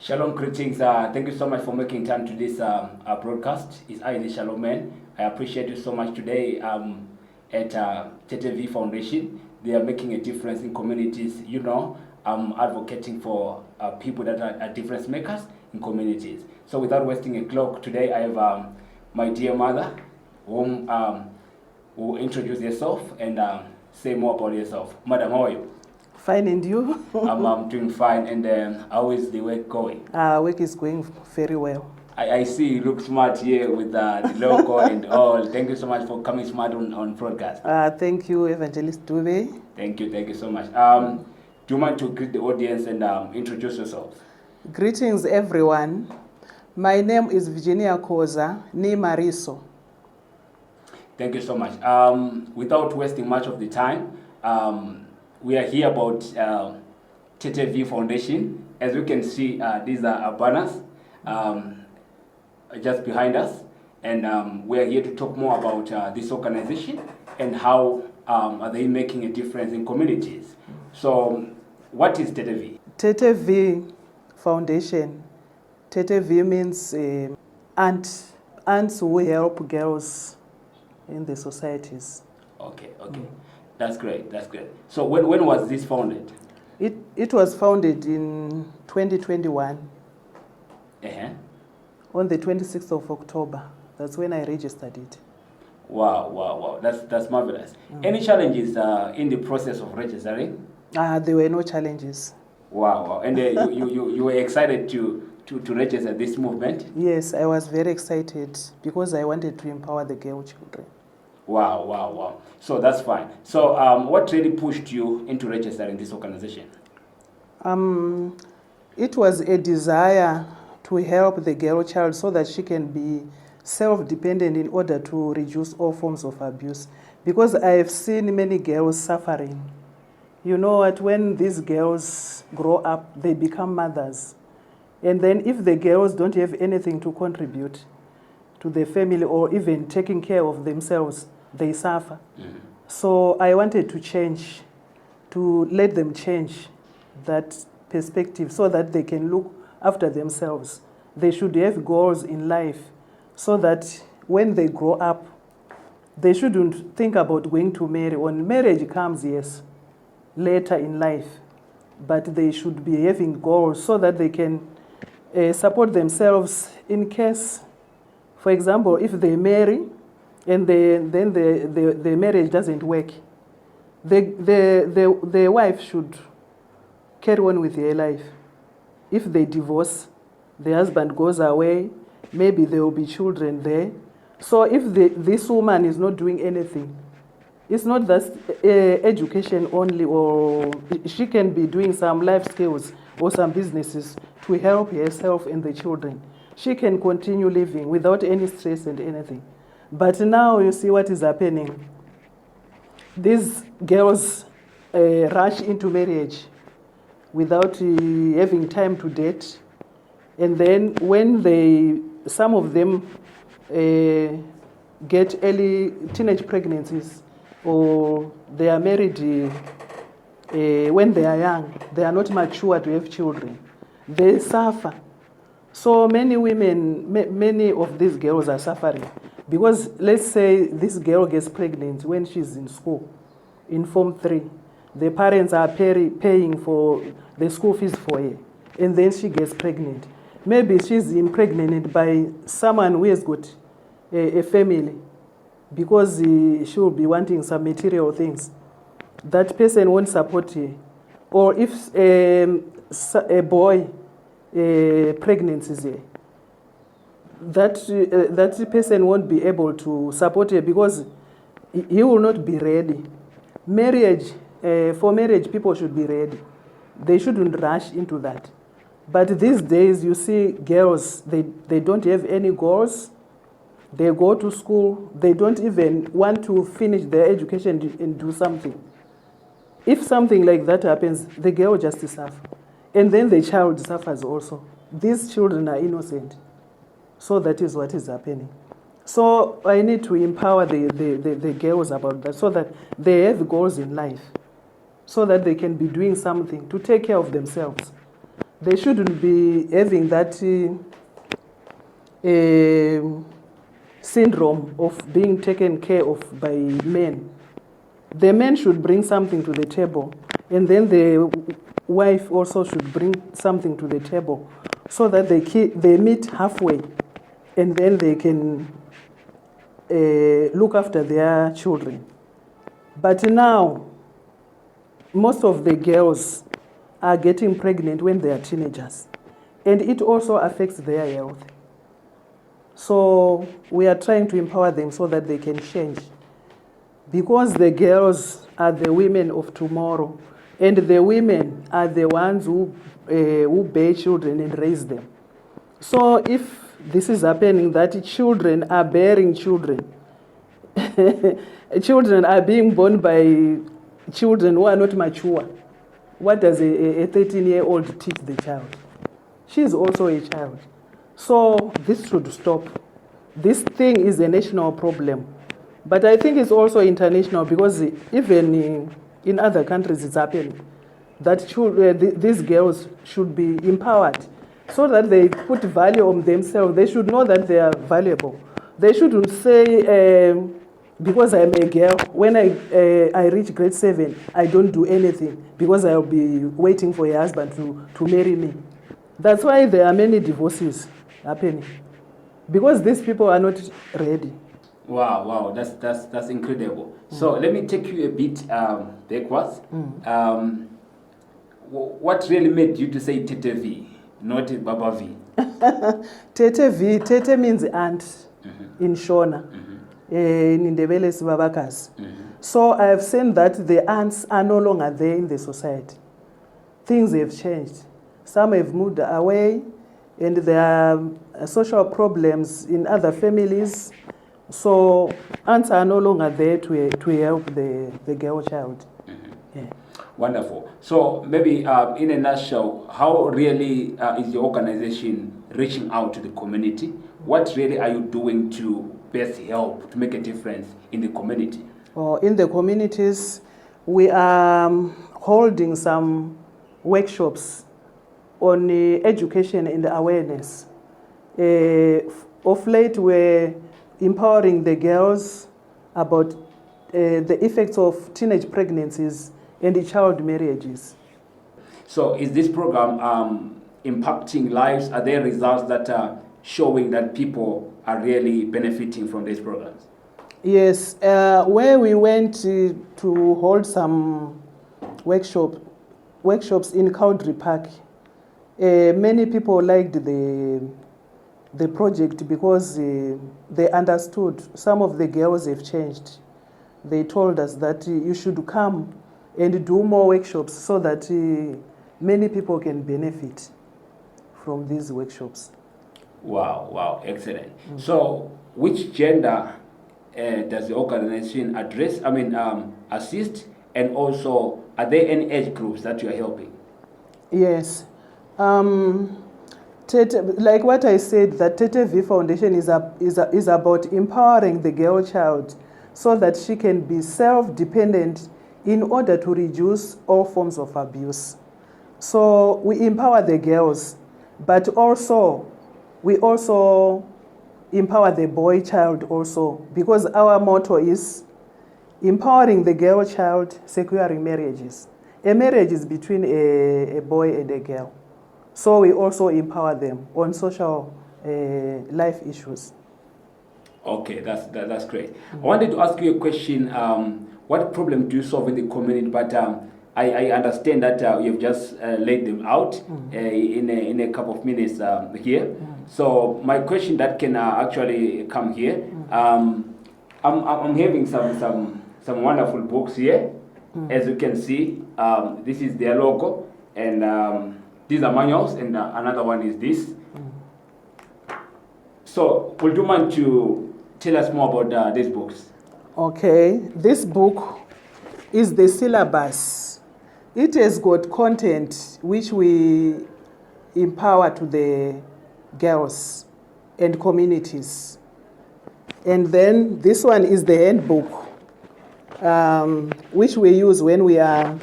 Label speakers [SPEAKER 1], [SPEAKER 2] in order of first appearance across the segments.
[SPEAKER 1] Shalom, greetings. Thank you so much for making time to this broadcast. It's I, the Shalom Man. I appreciate you so much today at Tete Vee Foundation. They are making a difference in communities. I'm advocating for people that are difference makers in communities. So without wasting a clock, today I have my dear mother, whom will introduce yourself and say more about yourself. Madam, how are you?
[SPEAKER 2] Fine, and you?
[SPEAKER 1] I'm doing fine, and how is the work going?
[SPEAKER 2] Work is going very well.
[SPEAKER 1] I see you look smart here with the logo and all. Thank you so much for coming smart on broadcast.
[SPEAKER 2] Thank you, Evangelist Tete Vee.
[SPEAKER 1] Thank you so much. Do you mind to greet the audience and introduce yourselves?
[SPEAKER 2] Greetings, everyone. My name is Virginia Khoza, ni Mariso.
[SPEAKER 1] Thank you so much. Without wasting much of the time, we are here about Tete Vee Foundation. As you can see, these are our banners just behind us, and we are here to talk more about this organization and how are they making a difference in communities. So, what is Tete Vee?
[SPEAKER 2] Tete Vee Foundation. Tete Vee means aunts who help girls in the societies.
[SPEAKER 1] Okay. That's great. So when was this founded?
[SPEAKER 2] It was founded in 2021. On the 26th of October. That's when I registered it.
[SPEAKER 1] Wow. That's marvelous. Any challenges in the process of registering?
[SPEAKER 2] There were no challenges.
[SPEAKER 1] Wow. And you were excited to register this movement?
[SPEAKER 2] Yes, I was very excited because I wanted to empower the girl children.
[SPEAKER 1] Wow. So that's fine. So what really pushed you into registering this organization?
[SPEAKER 2] It was a desire to help the girl child so that she can be self-dependent in order to reduce all forms of abuse. Because I have seen many girls suffering. You know what, when these girls grow up, they become mothers. And then if the girls don't have anything to contribute to the family or even taking care of themselves, they suffer. Mm-hmm. So I wanted to change, to let them change that perspective so that they can look after themselves. They should have goals in life so that when they grow up, they shouldn't think about going to marry. When marriage comes, yes, later in life, but they should be having goals so that they can support themselves in case, for example, if they marry and then the marriage doesn't work, the wife should carry on with her life. If they divorce, the husband goes away, maybe there will be children there. So if this woman is not doing anything, it's not that education only, or she can be doing some life skills or some businesses to help herself and the children. She can continue living without any stress and anything. But now you see what is happening. These girls rush into marriage without having time to date. And then when some of them get early teenage pregnancies, or they are married when they are young, they are not mature to have children, they suffer. So many women, many of these girls are suffering because let's say this girl gets pregnant when she's in school, in Form 3. The parents are paying for the school fees for her, and then she gets pregnant. Maybe she's impregnated by someone who has got a family because she will be wanting some material things. That person won't support her. Or if a boy pregnancies her, that person won't be able to support her because he will not be ready. For marriage, people should be ready. They shouldn't rush into that. But these days, you see girls, they don't have any goals. They go to school. They don't even want to finish their education and do something. If something like that happens, the girl just suffers. And then the child suffers also. These children are innocent. So that is what is happening. So I need to empower the girls about that so that they have goals in life, so that they can be doing something to take care of themselves. they shouldn't be having that syndrome of being taken care of by men. The men should bring something to the table, and then the wife also should bring something to the table, so that they meet halfway, and then they can look after their children. But now, most of the girls are getting pregnant when they are teenagers, and it also affects their health. So we are trying to empower them so that they can change, because the girls are the women of tomorrow, and the women are the ones who bear children and raise them. So if this is happening, that children are bearing children, children are being born by children who are not mature, what does a 13-year-old teach the child? She is also a child. So this should stop. This thing is a national problem, but I think it's also international, because even in other countries it's happening, that these girls should be empowered so that they put value on themselves. They should know that they are valuable. They shouldn't say, because I'm a girl, when I reach grade 7, I don't do anything, because I'll be waiting for a husband to marry me. That's why there are many divorces happening, because these people are not ready.
[SPEAKER 1] Wow, that's incredible. So let me take you a bit backwards. What really made you to say Tete Vee, not Baba V?
[SPEAKER 2] Tete means aunt in Shona. In Ndebele Sibabakazi. So I have seen that the aunts are no longer there in the society. Things have changed. Some have moved away, and there are social problems in other families. So aunts are no longer there to help the girl child. Yeah.
[SPEAKER 1] Wonderful. So maybe in a nutshell, how really is your organization reaching out to the community? What really are you doing to best help to make a difference in the community?
[SPEAKER 2] In the communities, we are holding some workshops on education and awareness. Of late, we're empowering the girls about the effects of teenage pregnancies and child marriages.
[SPEAKER 1] So is this program impacting lives? Are there results that are showing that people are really benefiting from these programs?
[SPEAKER 2] Yes, where we went to hold some workshops in Cowdrey Park, many people liked the project, because they understood. Some of the girls have changed. They told us that you should come and do more workshops so that many people can benefit from these workshops.
[SPEAKER 1] Wow, excellent. So which gender does the organization address, assist, and also are there any age groups that you are helping?
[SPEAKER 2] Yes. Like what I said, that Tete Vee Foundation is about empowering the girl child so that she can be self-dependent in order to reduce all forms of abuse. So we empower the girls, but we also empower the boy child also, because our motto is empowering the girl child, securing marriages. A marriage is between a boy and a girl. So we also empower them on social life issues.
[SPEAKER 1] Okay, that's great. I wanted to ask you a question. What problem do you solve in the community? But I understand that you've just laid them out in a couple of minutes here. So my question that can actually come here. I'm having some wonderful books here. As you can see, this is their logo, and these are manuals, and another one is this. So would you mind to tell us more about these books?
[SPEAKER 2] Okay, this book is the syllabus. It has got content which we empower to the girls and communities. And then this one is the handbook, which we use when we are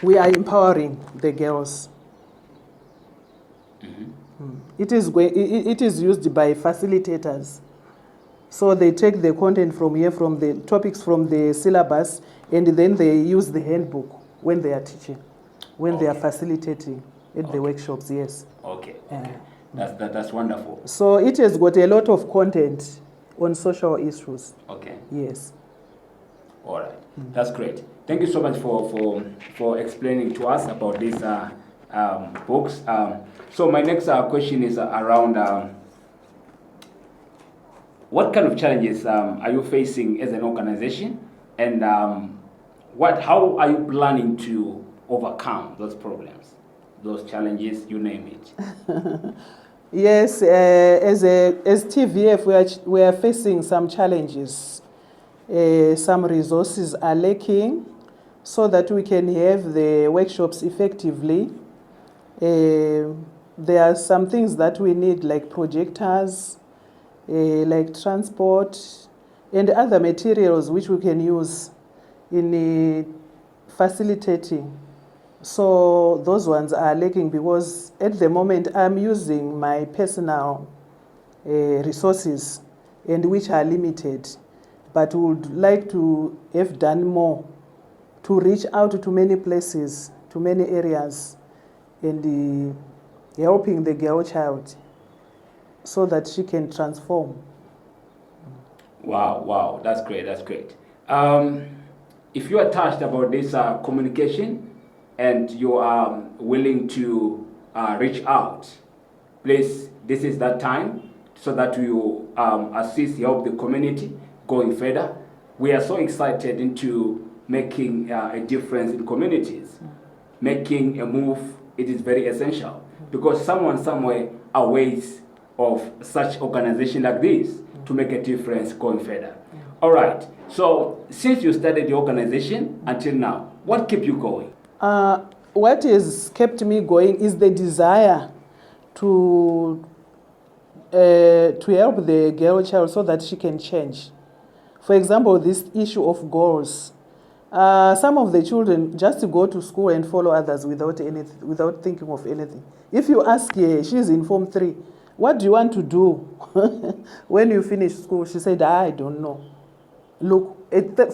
[SPEAKER 2] empowering the girls. It is used by facilitators. So they take the content from here, from the topics from the syllabus, and then they use the handbook when they are teaching, when they are facilitating at the workshops, yes.
[SPEAKER 1] Okay, okay. That's wonderful.
[SPEAKER 2] So it has got a lot of content on social issues.
[SPEAKER 1] Okay.
[SPEAKER 2] Yes.
[SPEAKER 1] All right. That's great. Thank you so much for explaining to us about these books. So my next question is around what kind of challenges are you facing as an organization, and how are you planning to overcome those problems, those challenges, you name it?
[SPEAKER 2] Yes, as TVF, we are facing some challenges. Some resources are lacking so that we can have the workshops effectively. There are some things that we need, like projectors, like transport, and other materials which we can use in facilitating. So those ones are lacking because at the moment I'm using my personal resources, and which are limited, but would like to have done more to reach out to many places, to many areas, and helping the girl child so that she can transform.
[SPEAKER 1] Wow, that's great, that's great. If you are touched about this communication and you are willing to reach out, please, this is that time so that you assist, help the community going further. We are so excited into making a difference in communities. Making a move, it is very essential because someone somewhere awaits of such organization like this to make a difference going further. All right, so since you started the organization until now, what kept you going?
[SPEAKER 2] What has kept me going is the desire to help the girl child so that she can change. For example, this issue of goals. Some of the children just go to school and follow others without thinking of anything. If you ask her, she's in Form 3, what do you want to do when you finish school? She said, I don't know. Look,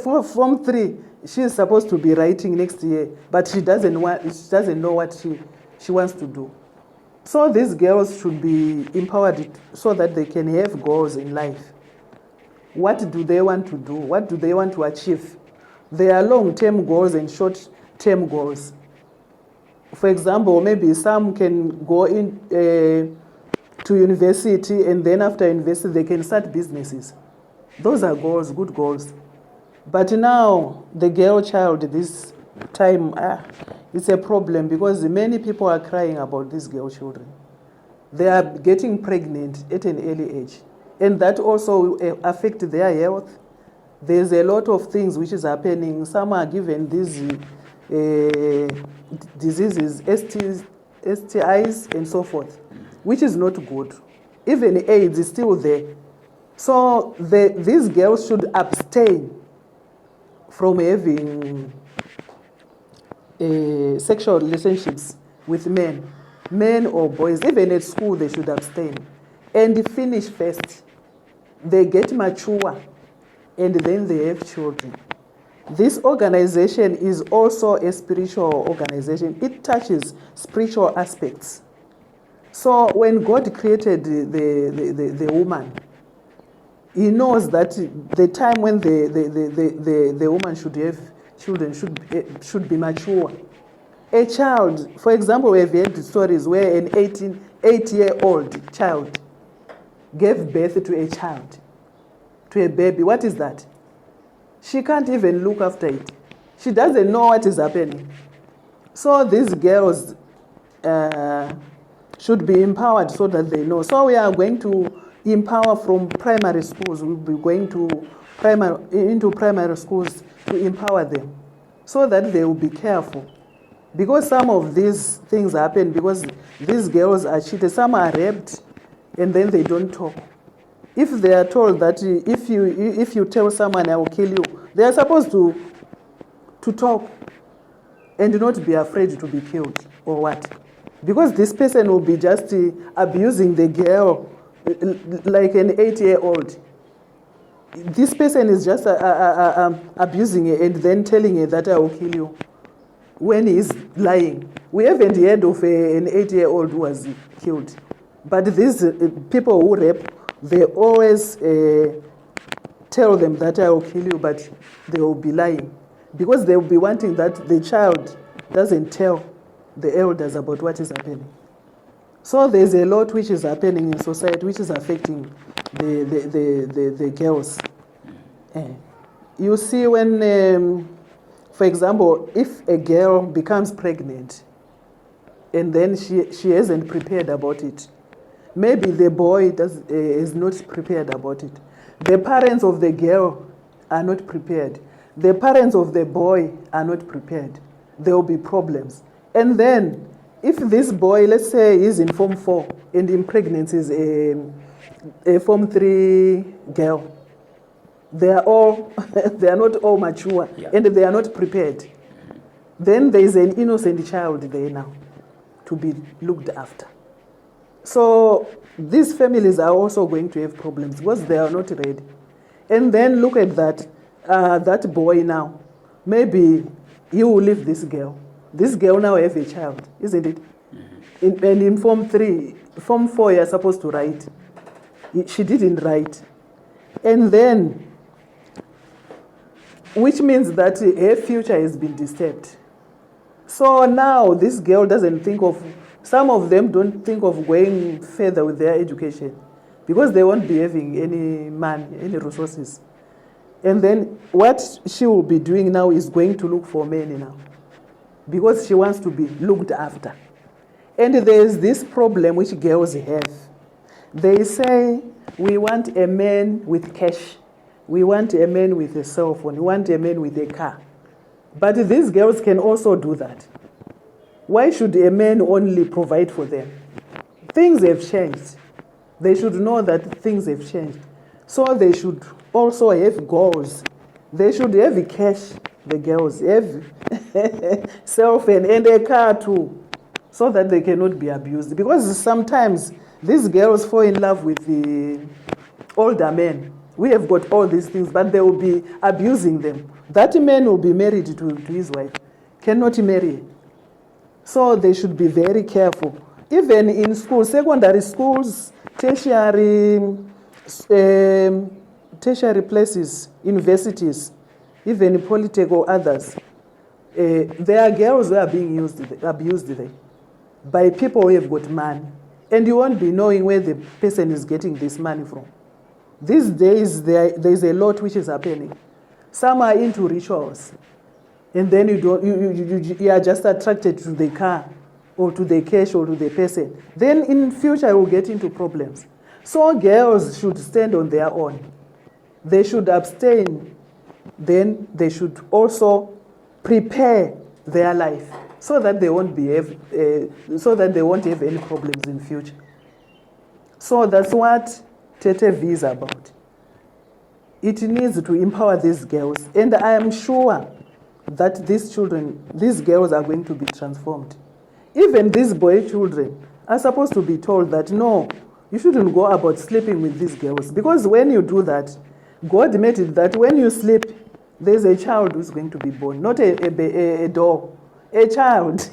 [SPEAKER 2] for Form 3, she's supposed to be writing next year, but she doesn't know what she wants to do. So these girls should be empowered so that they can have goals in life. What do they want to do? What do they want to achieve? There are long-term goals and short-term goals. For example, maybe some can go in to university, and then after university they can start businesses. Those are goals, good goals. But now the girl child, this time, it's a problem because many people are crying about these girl children. They are getting pregnant at an early age, and that also affects their health. There's a lot of things which is happening. Some are given these diseases, STIs, and so forth, which is not good. Even AIDS is still there. So these girls should abstain from having sexual relationships with men or boys. Even at school, they should abstain and finish first. They get mature, and then they have children. This organization is also a spiritual organization. It touches spiritual aspects. So when God created the woman, He knows that the time when the woman should have children should be mature. A child, for example, we have heard stories where an 8-year-old child gave birth to a child, to a baby. What is that? She can't even look after it. She doesn't know what is happening. So these girls should be empowered so that they know. So we are going to empower from primary schools. We'll be going into primary schools to empower them so that they will be careful. Because some of these things happen because these girls are cheated. Some are raped and then they don't talk. If they are told that if you tell someone I will kill you, they are supposed to talk and not be afraid to be killed or what. Because this person will be just abusing the girl like an 8-year-old. This person is just abusing her and then telling her that I will kill you when he's lying. We haven't heard of an 8-year-old who was killed. But these people who rape, they always tell them that I will kill you, but they will be lying. Because they will be wanting that the child doesn't tell the elders about what is happening. So there's a lot which is happening in society which is affecting the girls. You see when, for example, if a girl becomes pregnant and then she hasn't prepared about it, maybe the boy is not prepared about it. The parents of the girl are not prepared. The parents of the boy are not prepared. There will be problems. And then, if this boy, let's say, is in Form 4 and impregnates a Form 3 girl, they are not all mature, and they are not prepared. Then there is an innocent child there now to be looked after. So these families are also going to have problems because they are not ready. And then look at that boy now. Maybe he will leave this girl. This girl now have a child, isn't it? Mm-hmm. And in Form 3, Form 4, you're supposed to write. She didn't write. And then, which means that her future has been disturbed. So now this girl doesn't think of, some of them don't think of going further with their education because they won't be having any money, any resources. And then what she will be doing now is going to look for men now because she wants to be looked after. And there's this problem which girls have. They say, we want a man with cash. We want a man with a cell phone. We want a man with a car. But these girls can also do that. Why should a man only provide for them? Things have changed. They should know that things have changed. So they should also have goals. They should have cash, the girls, have cell phone and a car too, so that they cannot be abused. Because sometimes these girls fall in love with the older men. We have got all these things, but they will be abusing them. That man will be married to his wife, cannot marry. So they should be very careful. Even in schools, secondary schools, tertiary places, universities, even polytech or others, there are girls who are being abused there by people who have got money. And you won't be knowing where the person is getting this money from. These days, there's a lot which is happening. Some are into rituals. And then you are just attracted to the car or to the cash or to the person. Then in future, you will get into problems. So girls should stand on their own. They should abstain. Then they should also prepare their life so that they won't have any problems in future. So that's what Tete Vee is about. It needs to empower these girls, and I am sure that these girls are going to be transformed. Even these boy children are supposed to be told that no, you shouldn't go about sleeping with these girls, because when you do that, God made it that when you sleep, there's a child who's going to be born, not a dog, a child,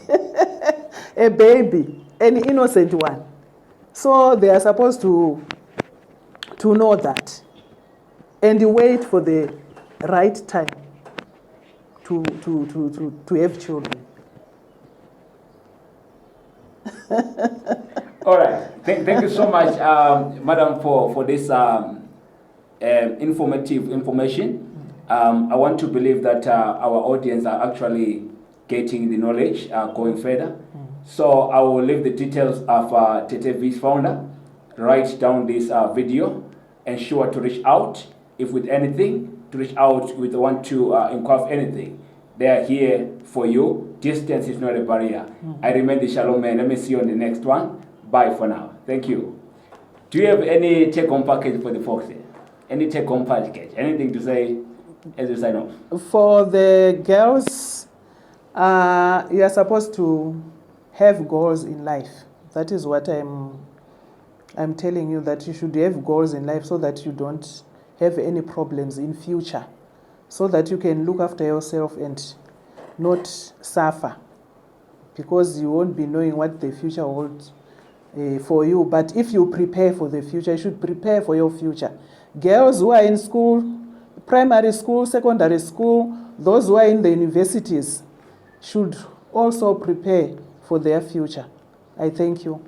[SPEAKER 2] a baby, an innocent one. So they are supposed to know that and wait for the right time to have children.
[SPEAKER 1] All right. Thank you so much, Madam, for this informative information. I want to believe that our audience are actually getting the knowledge going further. So I will leave the details of Tete Vee's founder. Write down this video. Ensure to reach out if with anything, to reach out if you want to inquire of anything. They are here for you. Distance is not a barrier. I remain the Shalom Man. Let me see you on the next one. Bye for now. Thank you. Do you have any take-home package for the folks here? Any take-home package? Anything to say as you sign off?
[SPEAKER 2] For the girls, you are supposed to have goals in life. That is what I'm telling you, that you should have goals in life so that you don't have any problems in future, so that you can look after yourself and not suffer, because you won't be knowing what the future holds for you. But if you prepare for the future, you should prepare for your future. Girls who are in school, primary school, secondary school, those who are in the universities should also prepare for their future. I thank you.